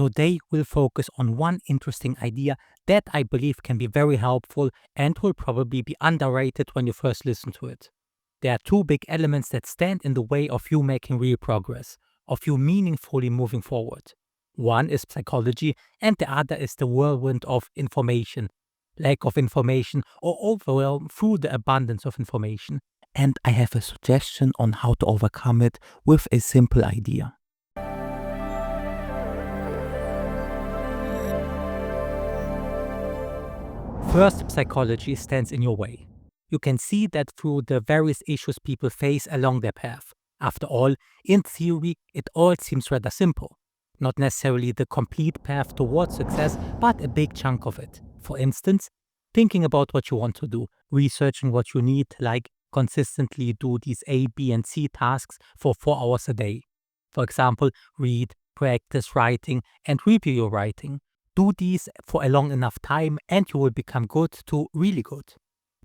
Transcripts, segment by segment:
Today we'll focus on one interesting idea that I believe can be very helpful and will probably be underrated when you first listen to it. There are two big elements that stand in the way of you making real progress, of you meaningfully moving forward. One is psychology, and the other is the whirlwind of information, lack of information, or overwhelm through the abundance of information. And I have a suggestion on how to overcome it with a simple idea. First, psychology stands in your way. You can see that through the various issues people face along their path. After all, in theory, it all seems rather simple. Not necessarily the complete path towards success, but a big chunk of it. For instance, thinking about what you want to do, researching what you need, like consistently do these A, B, and C tasks for 4 hours a day. For example, read, practice writing, and review your writing. Do these for a long enough time and you will become good to really good.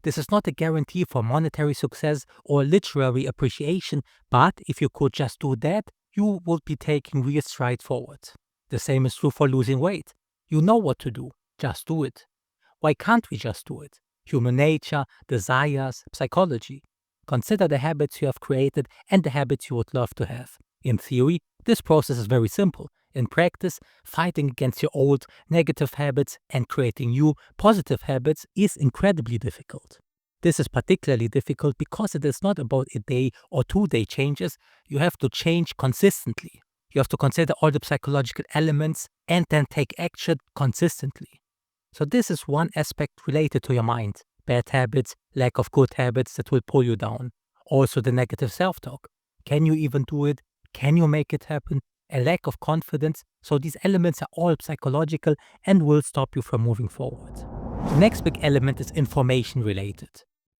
This is not a guarantee for monetary success or literary appreciation, but if you could just do that, you would be taking real strides forward. The same is true for losing weight. You know what to do, just do it. Why can't we just do it? Human nature, desires, psychology. Consider the habits you have created and the habits you would love to have. In theory, this process is very simple. In practice, fighting against your old negative habits and creating new positive habits is incredibly difficult. This is particularly difficult because it is not about a day or 2 day changes. You have to change consistently. You have to consider all the psychological elements and then take action consistently. So this is one aspect related to your mind. Bad habits, lack of good habits that will pull you down. Also the negative self-talk. Can you even do it? Can you make it happen? A lack of confidence. So these elements are all psychological and will stop you from moving forward. The next big element is information related.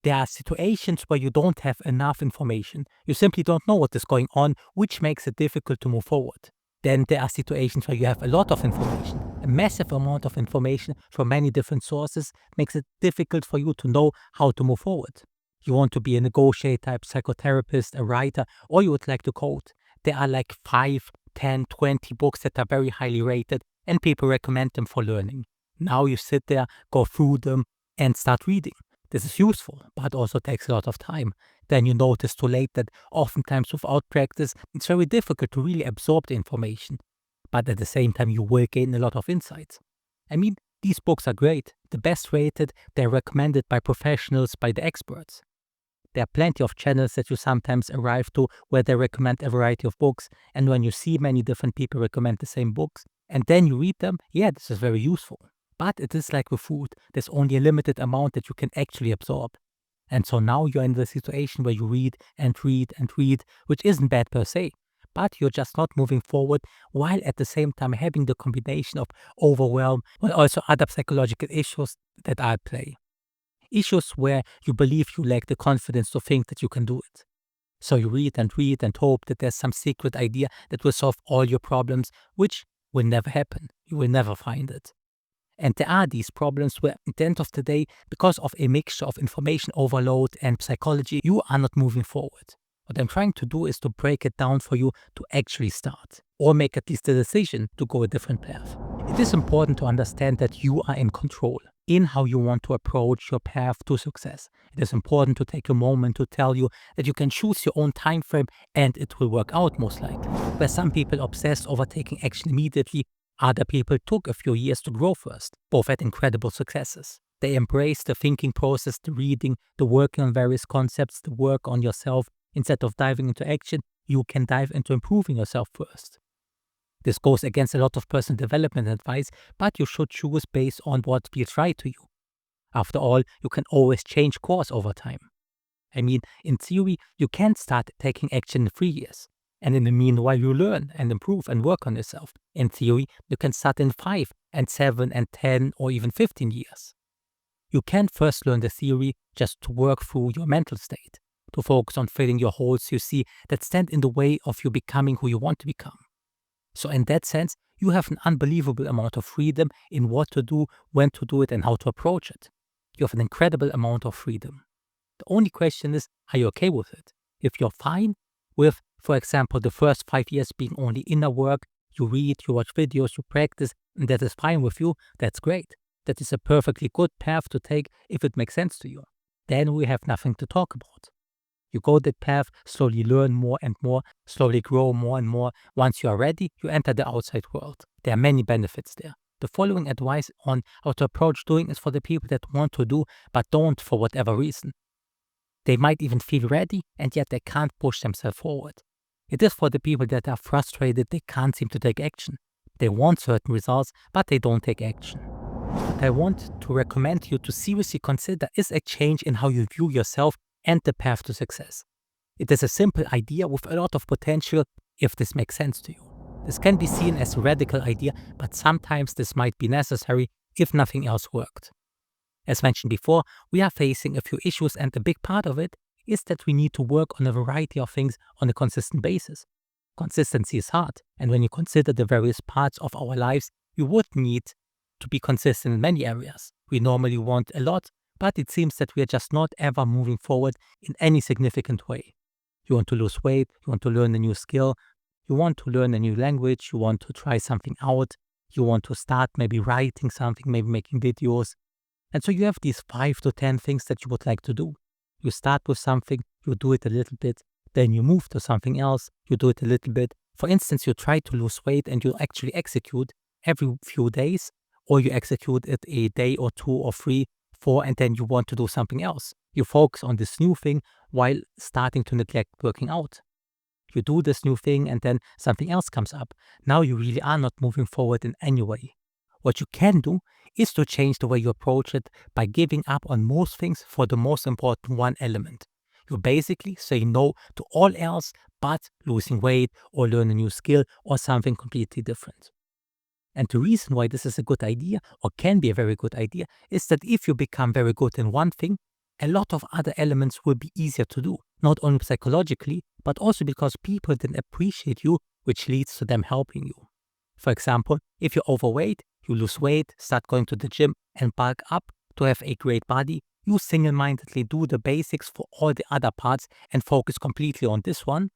There are situations where you don't have enough information. You simply don't know what is going on, which makes it difficult to move forward. Then there are situations where you have a lot of information. A massive amount of information from many different sources makes it difficult for you to know how to move forward. You want to be a negotiator, a psychotherapist, a writer, or you would like to code. There are like 5, 10, 20 books that are very highly rated and people recommend them for learning. Now you sit there, go through them and start reading. This is useful, but also takes a lot of time. Then you notice too late that oftentimes without practice, it's very difficult to really absorb the information. But at the same time, you will gain a lot of insights. I mean, these books are great. The best rated, they're recommended by professionals, by the experts. There are plenty of channels that you sometimes arrive to where they recommend a variety of books. And when you see many different people recommend the same books, and then you read them, yeah, this is very useful. But it is like with food, there's only a limited amount that you can actually absorb. And so now you're in the situation where you read and read and read, which isn't bad per se, but you're just not moving forward while at the same time having the combination of overwhelm and also other psychological issues that are at play. Issues where you believe you lack the confidence to think that you can do it. So you read and hope that there's some secret idea that will solve all your problems, which will never happen. You will never find it. And there are these problems where at the end of the day, because of a mixture of information overload and psychology, you are not moving forward. What I'm trying to do is to break it down for you to actually start, or make at least the decision to go a different path. It is important to understand that you are in control in how you want to approach your path to success. It is important to take a moment to tell you that you can choose your own time frame and it will work out most likely. Where some people obsessed over taking action immediately, other people took a few years to grow first. Both had incredible successes. They embraced the thinking process, the reading, the working on various concepts, the work on yourself. Instead of diving into action, you can dive into improving yourself first. This goes against a lot of personal development advice, but you should choose based on what feels right to you. After all, you can always change course over time. I mean, in theory, you can start taking action in 3 years. And in the meanwhile, you learn and improve and work on yourself. In theory, you can start in 5 and 7 and 10 or even 15 years. You can first learn the theory just to work through your mental state, to focus on filling your holes you see that stand in the way of you becoming who you want to become. So in that sense, you have an unbelievable amount of freedom in what to do, when to do it, and how to approach it. You have an incredible amount of freedom. The only question is, are you okay with it? If you're fine with, for example, the first 5 years being only inner work, You read, you watch videos, you practice, and that is fine with you. That's great. That is a perfectly good path to take if it makes sense to you. Then we have nothing to talk about. You go that path, slowly learn more and more, slowly grow more and more. Once you are ready, you enter the outside world. There are many benefits there. The following advice on how to approach doing is for the people that want to do but don't for whatever reason. They might even feel ready and yet they can't push themselves forward. It is for the people that are frustrated they can't seem to take action. They want certain results but they don't take action. What I want to recommend you to seriously consider is a change in how you view yourself and the path to success. It is a simple idea with a lot of potential if this makes sense to you. This can be seen as a radical idea, but sometimes this might be necessary if nothing else worked. As mentioned before, we are facing a few issues and a big part of it is that we need to work on a variety of things on a consistent basis. Consistency is hard, and when you consider the various parts of our lives, you would need to be consistent in many areas. We normally want a lot, but it seems that we are just not ever moving forward in any significant way. You want to lose weight, you want to learn a new skill, you want to learn a new language, you want to try something out, you want to start maybe writing something, maybe making videos. And so you have these 5 to 10 things that you would like to do. You start with something, you do it a little bit, then you move to something else, you do it a little bit. For instance, you try to lose weight and you actually execute every few days, or you execute it a day or 2 or 3, 4, and then you want to do something else. You focus on this new thing while starting to neglect working out. You do this new thing and then something else comes up. Now you really are not moving forward in any way. What you can do is to change the way you approach it by giving up on most things for the most important one element. You basically say no to all else but losing weight or learn a new skill or something completely different. And the reason why this is a good idea or can be a very good idea is that if you become very good in one thing, a lot of other elements will be easier to do, not only psychologically, but also because people then appreciate you, which leads to them helping you. For example, if you're overweight, you lose weight, start going to the gym and bulk up to have a great body, you single-mindedly do the basics for all the other parts and focus completely on this one.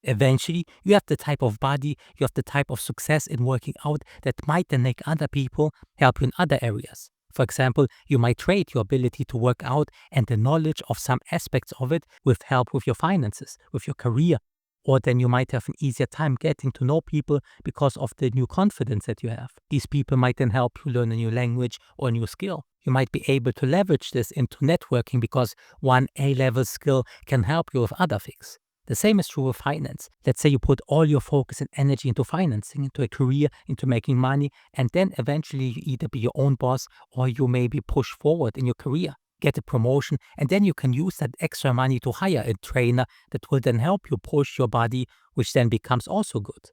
Eventually, you have the type of body, you have the type of success in working out that might then make other people help you in other areas. For example, you might trade your ability to work out and the knowledge of some aspects of it with help with your finances, with your career. Or then you might have an easier time getting to know people because of the new confidence that you have. These people might then help you learn a new language or a new skill. You might be able to leverage this into networking because one A-level skill can help you with other things. The same is true with finance. Let's say you put all your focus and energy into financing, into a career, into making money, and then eventually you either be your own boss or you maybe push forward in your career, get a promotion, and then you can use that extra money to hire a trainer that will then help you push your body, which then becomes also good.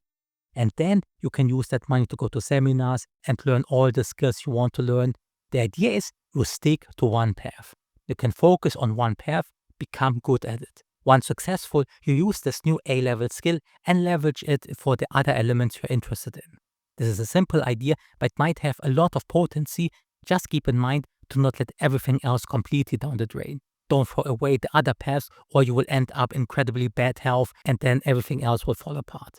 And then you can use that money to go to seminars and learn all the skills you want to learn. The idea is you stick to one path. You can focus on one path, become good at it. Once successful, you use this new A-level skill and leverage it for the other elements you're interested in. This is a simple idea, but might have a lot of potency. Just keep in mind to not let everything else completely down the drain. Don't throw away the other paths or you will end up incredibly bad health and then everything else will fall apart.